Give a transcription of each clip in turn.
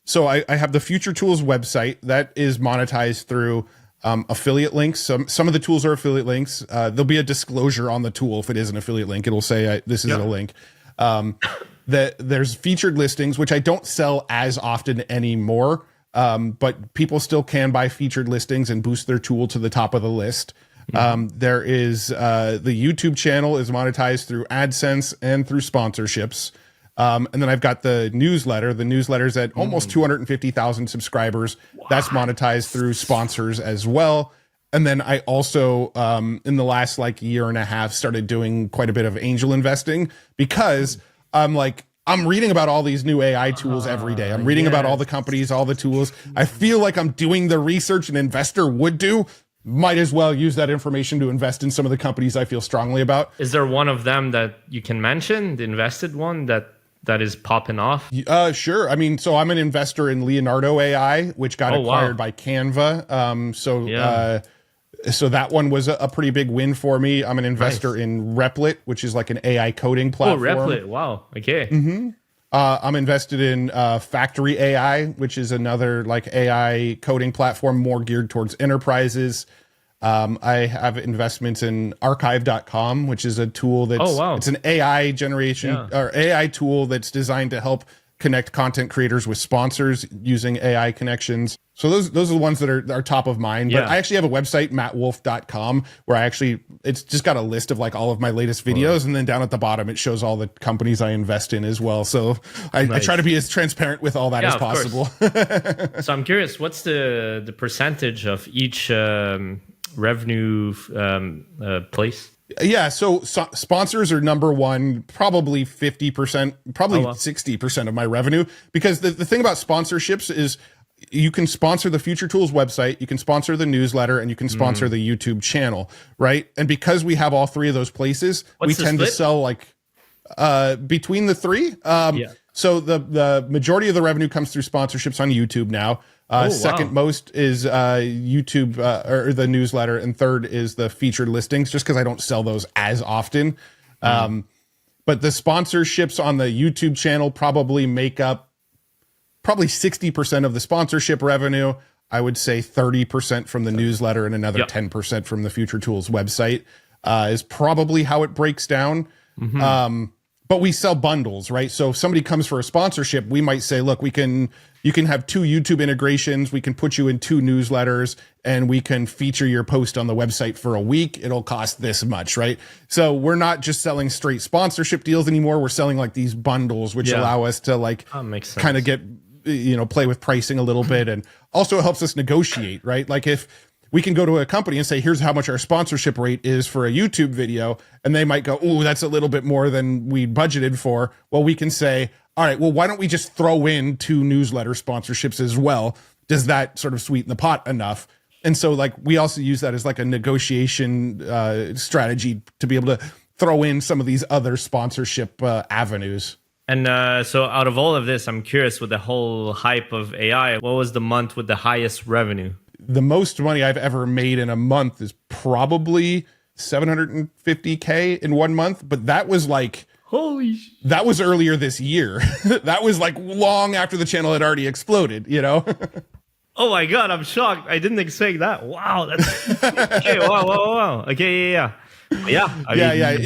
So I have the Future Tools website that is monetized through affiliate links. Some of the tools are affiliate links. There'll be a disclosure on the tool if it is an affiliate link. It'll say this is a link. There's featured listings, which I don't sell as often anymore, but people still can buy featured listings and boost their tool to the top of the list. There is the YouTube channel is monetized through AdSense and through sponsorships. And then I've got the newsletter. The newsletter's at almost 250,000 subscribers. Wow. That's monetized through sponsors as well. And then I also, in the last like year and a half, started doing quite a bit of angel investing because I'm reading about all these new AI tools every day. I'm reading about all the companies, all the tools. I feel like I'm doing the research an investor would do. Might as well use that information to invest in some of the companies I feel strongly about. Is there one of them that you can mention, the invested one that is popping off? Sure. I mean, so I'm an investor in Leonardo AI, which got acquired by Canva. So that one was a pretty big win for me. I'm an investor in Replit, which is like an AI coding platform. Oh, Replit. Wow. Okay. I'm invested in Factory AI, which is another like AI coding platform more geared towards enterprises. I have investments in archive.com, which is a tool that's it's an AI generation or AI tool that's designed to help connect content creators with sponsors using AI connections. So those are the ones that are top of mind. But I actually have a website, mattwolf.com, where it's just got a list of like all of my latest videos. And then down at the bottom, it shows all the companies I invest in as well. So I try to be as transparent with all that as possible. So I'm curious, what's the percentage of each revenue place? Yeah, so sponsors are number one, probably 50%, probably 60% of my revenue. Because the thing about sponsorships is you can sponsor the Future Tools website, you can sponsor the newsletter, and you can sponsor the YouTube channel, right? And because we have all three of those places, we tend to sell like between the three. So the majority of the revenue comes through sponsorships on YouTube now. Second most is YouTube or the newsletter, and third is the featured listings, just because I don't sell those as often. But the sponsorships on the YouTube channel probably make up 60% of the sponsorship revenue. I would say 30% from the newsletter and another 10% from the Future Tools website is probably how it breaks down. But we sell bundles, right? So if somebody comes for a sponsorship, we might say, look, you can have 2 YouTube integrations. We can put you in 2 newsletters, and we can feature your post on the website for a week. It'll cost this much, right? So we're not just selling straight sponsorship deals anymore. We're selling like these bundles, which allow us to like kind of get, play with pricing a little bit. And also helps us negotiate, right? Like if we can go to a company and say, here's how much our sponsorship rate is for a YouTube video. And they might go, oh, that's a little bit more than we budgeted for. Well, we can say, all right, well, why don't we just throw in 2 newsletter sponsorships as well? Does that sort of sweeten the pot enough? And so like, we also use that as like a negotiation strategy to be able to throw in some of these other sponsorship avenues. And so out of all of this, I'm curious, with the whole hype of AI, what was the month with the highest revenue? The most money I've ever made in a month is probably $750K in 1 month. But that was like, that was earlier this year. That was like long after the channel had already exploded, Oh my God, I'm shocked. I didn't expect that. Wow. That's okay. Wow. Okay. Yeah.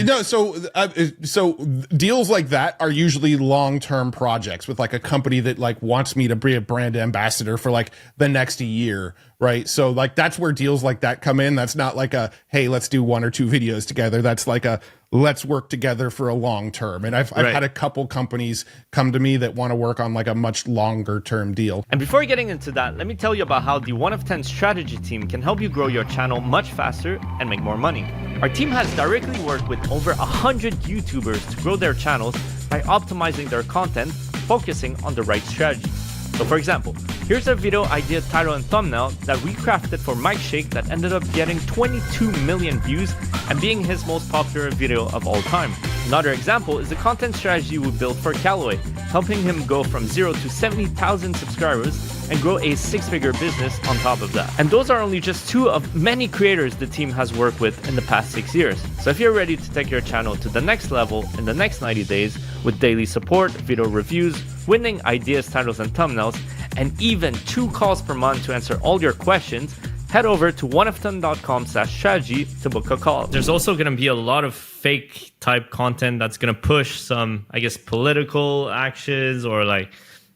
No, so deals like that are usually long-term projects with like a company that like wants me to be a brand ambassador for like the next year, right? So like that's where deals like that come in. That's not like a, hey, let's do 1 or 2 videos together. That's like a, let's work together for a long term. And I've had a couple companies come to me that want to work on like a much longer term deal. And before getting into that, let me tell you about how the 1 of 10 strategy team can help you grow your channel much faster and make more money. Our team has directly worked with over 100 YouTubers to grow their channels by optimizing their content, focusing on the right strategy. So for example, here's a video idea, title, and thumbnail that we crafted for Mike Shake that ended up getting 22 million views and being his most popular video of all time. Another example is the content strategy we built for Callaway. helping him go from 0 to 70,000 subscribers and grow a 6-figure business on top of that. And those are only just 2 of many creators the team has worked with in the past 6 years. So if you're ready to take your channel to the next level in the next 90 days with daily support, video reviews, winning ideas, titles, and thumbnails, and even 2 calls per month to answer all your questions, head over to oneoften.com/strategy to book a call. There's also going to be a lot of fake type content that's going to push some, I guess, political actions, or like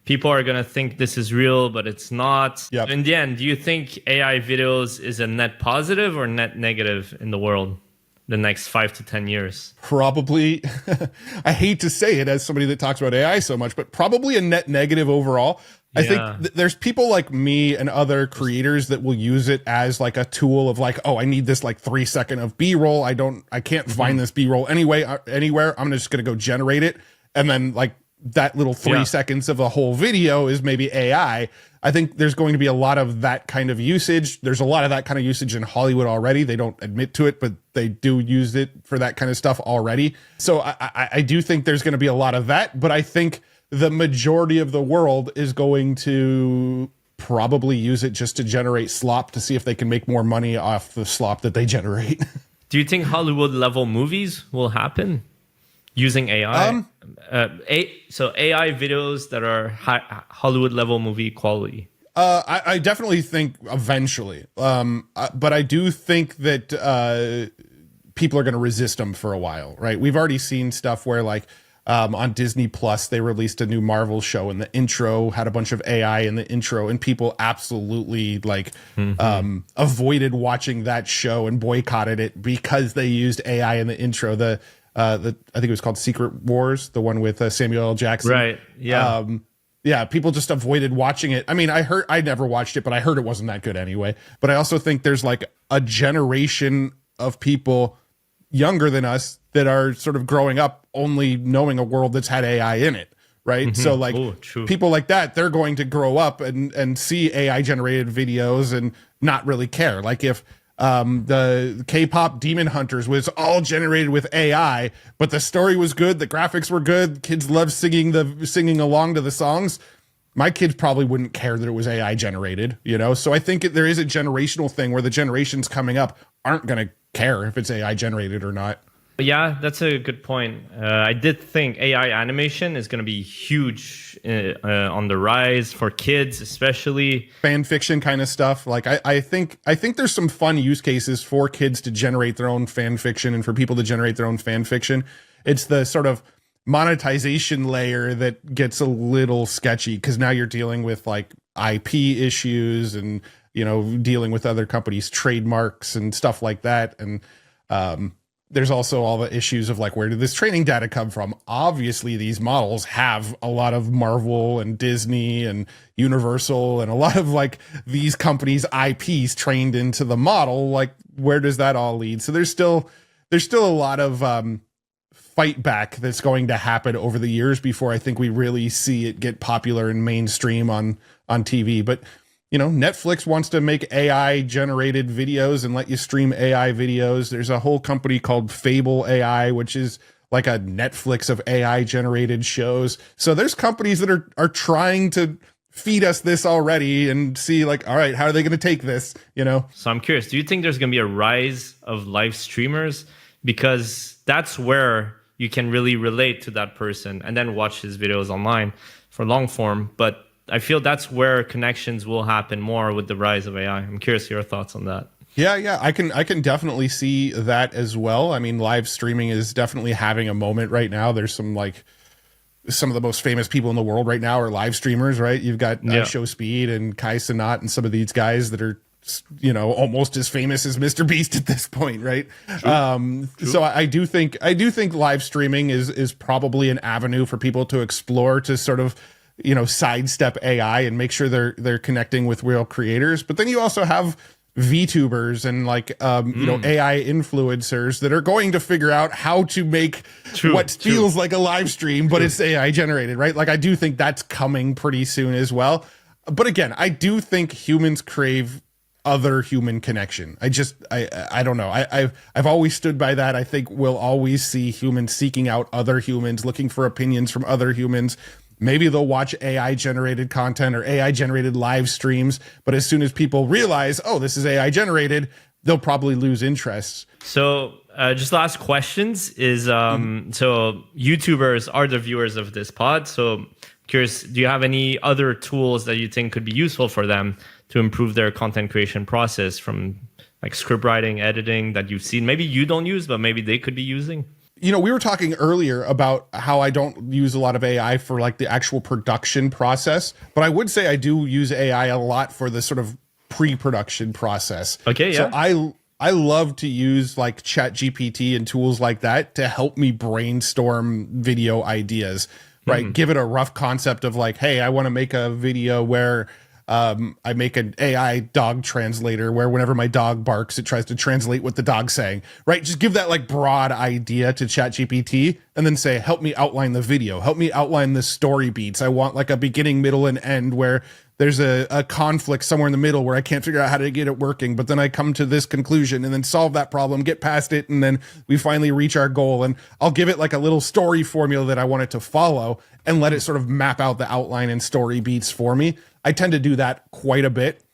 people are going to think this is real, but it's not. Yep. In the end, do you think AI videos is a net positive or net negative in the world the next 5 to 10 years? Probably, I hate to say it as somebody that talks about AI so much, but probably a net negative overall. I think there's people like me and other creators that will use it as like a tool of like, oh, I need this like 3 second of B-roll. I can't find this B-roll anywhere. I'm just going to go generate it. And then like that little 3 seconds of a whole video is maybe AI. I think there's going to be a lot of that kind of usage. There's a lot of that kind of usage in Hollywood already. They don't admit to it, but they do use it for that kind of stuff already. So I do think there's going to be a lot of that, but I think the majority of the world is going to probably use it just to generate slop to see if they can make more money off the slop that they generate. Do you think Hollywood level movies will happen using AI? So AI videos that are Hollywood level movie quality. I definitely think eventually, but I do think that people are going to resist them for a while, right? We've already seen stuff where like on Disney Plus, they released a new Marvel show and the intro had a bunch of AI in the intro, and people absolutely like avoided watching that show and boycotted it because they used AI in the intro. I think it was called Secret Wars, the one with Samuel L. Jackson. Right. Yeah. Yeah, people just avoided watching it. I mean, I never watched it, but I heard it wasn't that good anyway. But I also think there's like a generation of people younger than us that are sort of growing up only knowing a world that's had AI in it, right? So like people like that, they're going to grow up and see AI generated videos and not really care. Like if the K-pop Demon Hunters was all generated with AI, but the story was good, the graphics were good, kids loved singing along to the songs, my kids probably wouldn't care that it was AI generated, you know? So I think there is a generational thing where the generations coming up aren't going to care if it's AI generated or not. Yeah, that's a good point. I did think AI animation is going to be huge on the rise for kids, especially fan fiction kind of stuff. Like I think there's some fun use cases for kids to generate their own fan fiction and for people to generate their own fan fiction. It's the sort of monetization layer that gets a little sketchy because now you're dealing with like IP issues and, you know, dealing with other companies' trademarks and stuff like that. And there's also all the issues of like, where did this training data come from? Obviously, these models have a lot of Marvel and Disney and Universal and a lot of like these companies' IPs trained into the model. Like, where does that all lead? So there's still a lot of fight back that's going to happen over the years before I think we really see it get popular and mainstream on TV. But you know, Netflix wants to make AI generated videos and let you stream AI videos. There's a whole company called Fable AI, which is like a Netflix of AI generated shows. So there's companies that are trying to feed us this already and see like, all right, how are they going to take this? You know? So I'm curious, do you think there's going to be a rise of live streamers? Because that's where you can really relate to that person and then watch his videos online for long form. But I feel that's where connections will happen more with the rise of AI. I'm curious your thoughts on that. Yeah, I can definitely see that as well. I mean, live streaming is definitely having a moment right now. There's some of the most famous people in the world right now are live streamers, right? You've got Show Speed and Kai Cenat and some of these guys that are, you know, almost as famous as Mr. Beast at this point, right? True. So I do think live streaming is probably an avenue for people to explore to sort of, you know, sidestep AI and make sure they're connecting with real creators. But then you also have VTubers and like you know, AI influencers that are going to figure out how to make what feels like a live stream, but it's AI generated, right? Like I do think that's coming pretty soon as well. But again, I do think humans crave other human connection. I don't know. I've always stood by that. I think we'll always see humans seeking out other humans, looking for opinions from other humans. maybe they'll watch AI generated content or AI generated live streams. But as soon as people realize, oh, this is AI generated, they'll probably lose interest. So just last questions is, so YouTubers are the viewers of this pod. So curious, do you have any other tools that you think could be useful for them to improve their content creation process, from like script writing, editing, that you've seen maybe you don't use, but maybe they could be using? You know, we were talking earlier about how I don't use a lot of AI for like the actual production process, but I would say I do use AI a lot for the sort of pre-production process. Okay, yeah. So I love to use like ChatGPT and tools like that to help me brainstorm video ideas, right? Give it a rough concept of like, hey, I want to make a video where I make an AI dog translator where whenever my dog barks, it tries to translate what the dog's saying, right? Just give that like broad idea to ChatGPT and then say, help me outline the video. Help me outline the story beats. I want like a beginning, middle, and end where there's a conflict somewhere in the middle where I can't figure out how to get it working, but then I come to this conclusion and then solve that problem, get past it, and then we finally reach our goal. And I'll give it like a little story formula that I want it to follow and let it sort of map out the outline and story beats for me. I tend to do that quite a bit.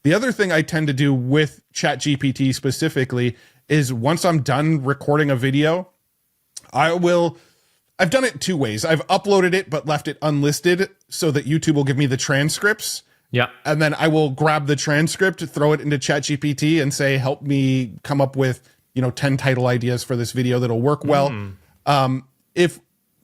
The other thing I tend to do with ChatGPT specifically is once I'm done recording a video, I've done it two ways. I've uploaded it, but left it unlisted so that YouTube will give me the transcripts. Yeah. And then I will grab the transcript, throw it into ChatGPT and say, help me come up with, 10 title ideas for this video that'll work well. If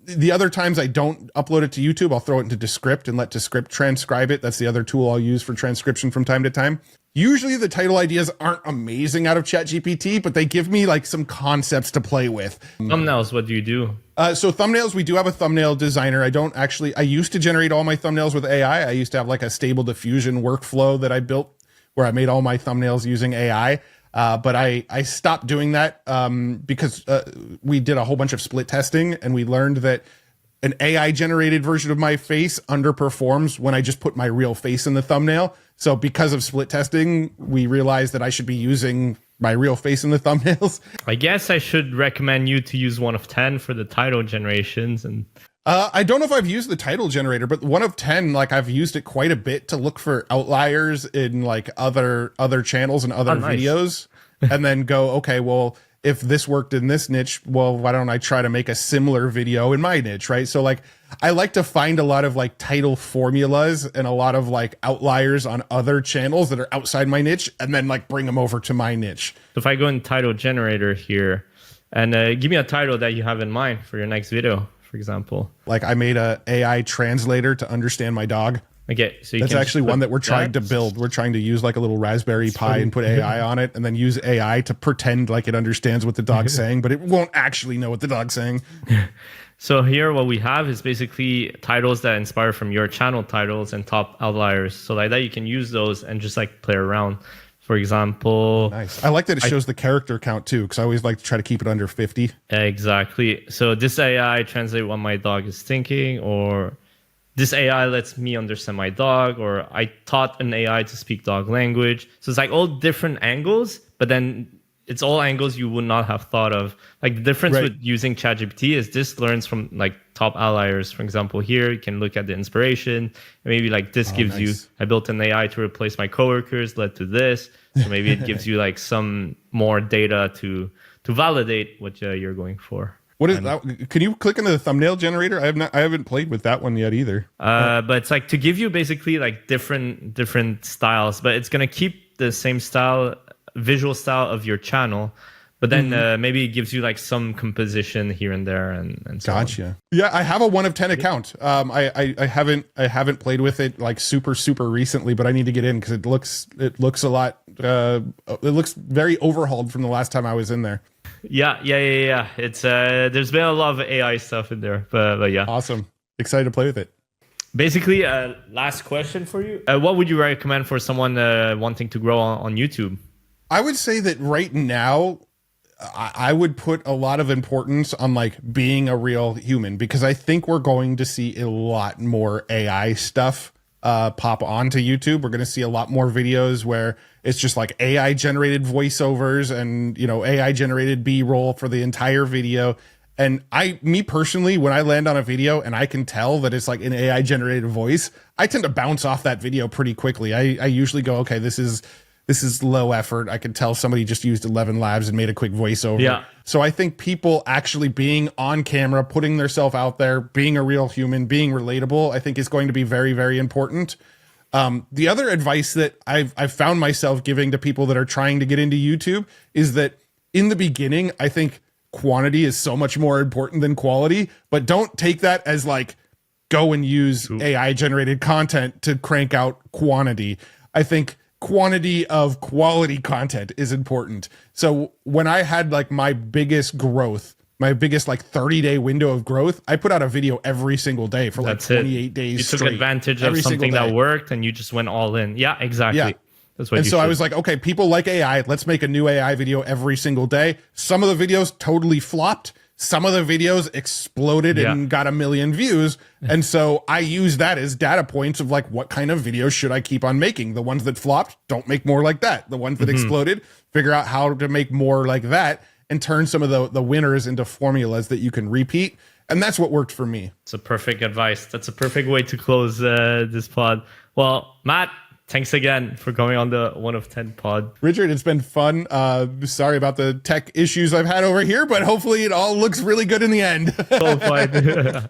the other times I don't upload it to YouTube, I'll throw it into Descript and let Descript transcribe it. That's the other tool I'll use for transcription from time to time. Usually the title ideas aren't amazing out of ChatGPT, but they give me like some concepts to play with. Thumbnails, what do you do? So thumbnails, we do have a thumbnail designer. I used to generate all my thumbnails with AI. I used to have like a Stable Diffusion workflow that I built where I made all my thumbnails using AI. But I stopped doing that because we did a whole bunch of split testing and we learned that an AI generated version of my face underperforms when I just put my real face in the thumbnail. So because of split testing, we realized that I should be using my real face in the thumbnails. I guess I should recommend you to use 1 of 10 for the title generations. And I don't know if I've used the title generator, but 1 of 10, like I've used it quite a bit to look for outliers in like other channels and other videos and then go, okay, well, if this worked in this niche, well, why don't I try to make a similar video in my niche, right? So like, I like to find a lot of like title formulas and a lot of like outliers on other channels that are outside my niche and then like bring them over to my niche. So if I go in title generator here and give me a title that you have in mind for your next video, for example. Like I made a AI translator to understand my dog. Okay, so that's actually one that we're trying to build. We're trying to use like a little Raspberry Pi and put AI on it and then use AI to pretend like it understands what the dog's saying, but it won't actually know what the dog's saying. So here what we have is basically titles that inspire from your channel titles and top outliers. So like that you can use those and just like play around. For example, nice. I like that it shows the character count too, because I always like to try to keep it under 50. Exactly. So this AI translate what my dog is thinking, or this AI lets me understand my dog, or I taught an AI to speak dog language. So it's like all different angles, but then it's all angles you would not have thought of. Like the difference with using ChatGPT is this learns from like top outliers. For example, here you can look at the inspiration. And maybe like this gives you, I built an AI to replace my coworkers, led to this. So maybe it gives you like some more data to validate what you're going for. What is that? Can you click into the thumbnail generator? I haven't played with that one yet either. But it's like to give you basically like different styles, but it's gonna keep the same style, visual style of your channel, but then maybe it gives you like some composition here and there and so gotcha on. Yeah, I have a 1 of 10 account. I haven't played with it like super recently, but I need to get in because it looks a lot it looks very overhauled from the last time I was in there. Yeah. It's there's been a lot of AI stuff in there, but yeah. Awesome. Excited to play with it. Basically, last question for you. What would you recommend for someone wanting to grow on YouTube? I would say that right now, I would put a lot of importance on like being a real human, because I think we're going to see a lot more AI stuff pop onto YouTube. We're going to see a lot more videos where it's just like AI generated voiceovers and, AI generated B-roll for the entire video. And me personally, when I land on a video and I can tell that it's like an AI generated voice, I tend to bounce off that video pretty quickly. I usually go, okay, this is low effort. I can tell somebody just used 11 Labs and made a quick voiceover. Yeah. So I think people actually being on camera, putting themselves out there, being a real human, being relatable, I think is going to be very, very important. The other advice that I've found myself giving to people that are trying to get into YouTube is that in the beginning, I think quantity is so much more important than quality, but don't take that as like, go and use AI generated content to crank out quantity. I think quantity of quality content is important. So when I had like my biggest growth, my biggest like 30-day window of growth, I put out a video every single day for like 28 days straight. You took advantage of something that worked and you just went all in. Yeah, exactly. Yeah. That's what. And so I was like, okay, people like AI. Let's make a new AI video every single day. Some of the videos totally flopped. Some of the videos exploded and got 1 million views. And so I use that as data points of like, what kind of videos should I keep on making? The ones that flopped, don't make more like that. The ones that exploded, figure out how to make more like that and turn some of the winners into formulas that you can repeat. And that's what worked for me. It's a perfect advice. That's a perfect way to close this pod. Well, Matt, thanks again for going on the 1 of 10 pod. Richard, it's been fun. Sorry about the tech issues I've had over here, but hopefully it all looks really good in the end. So fine.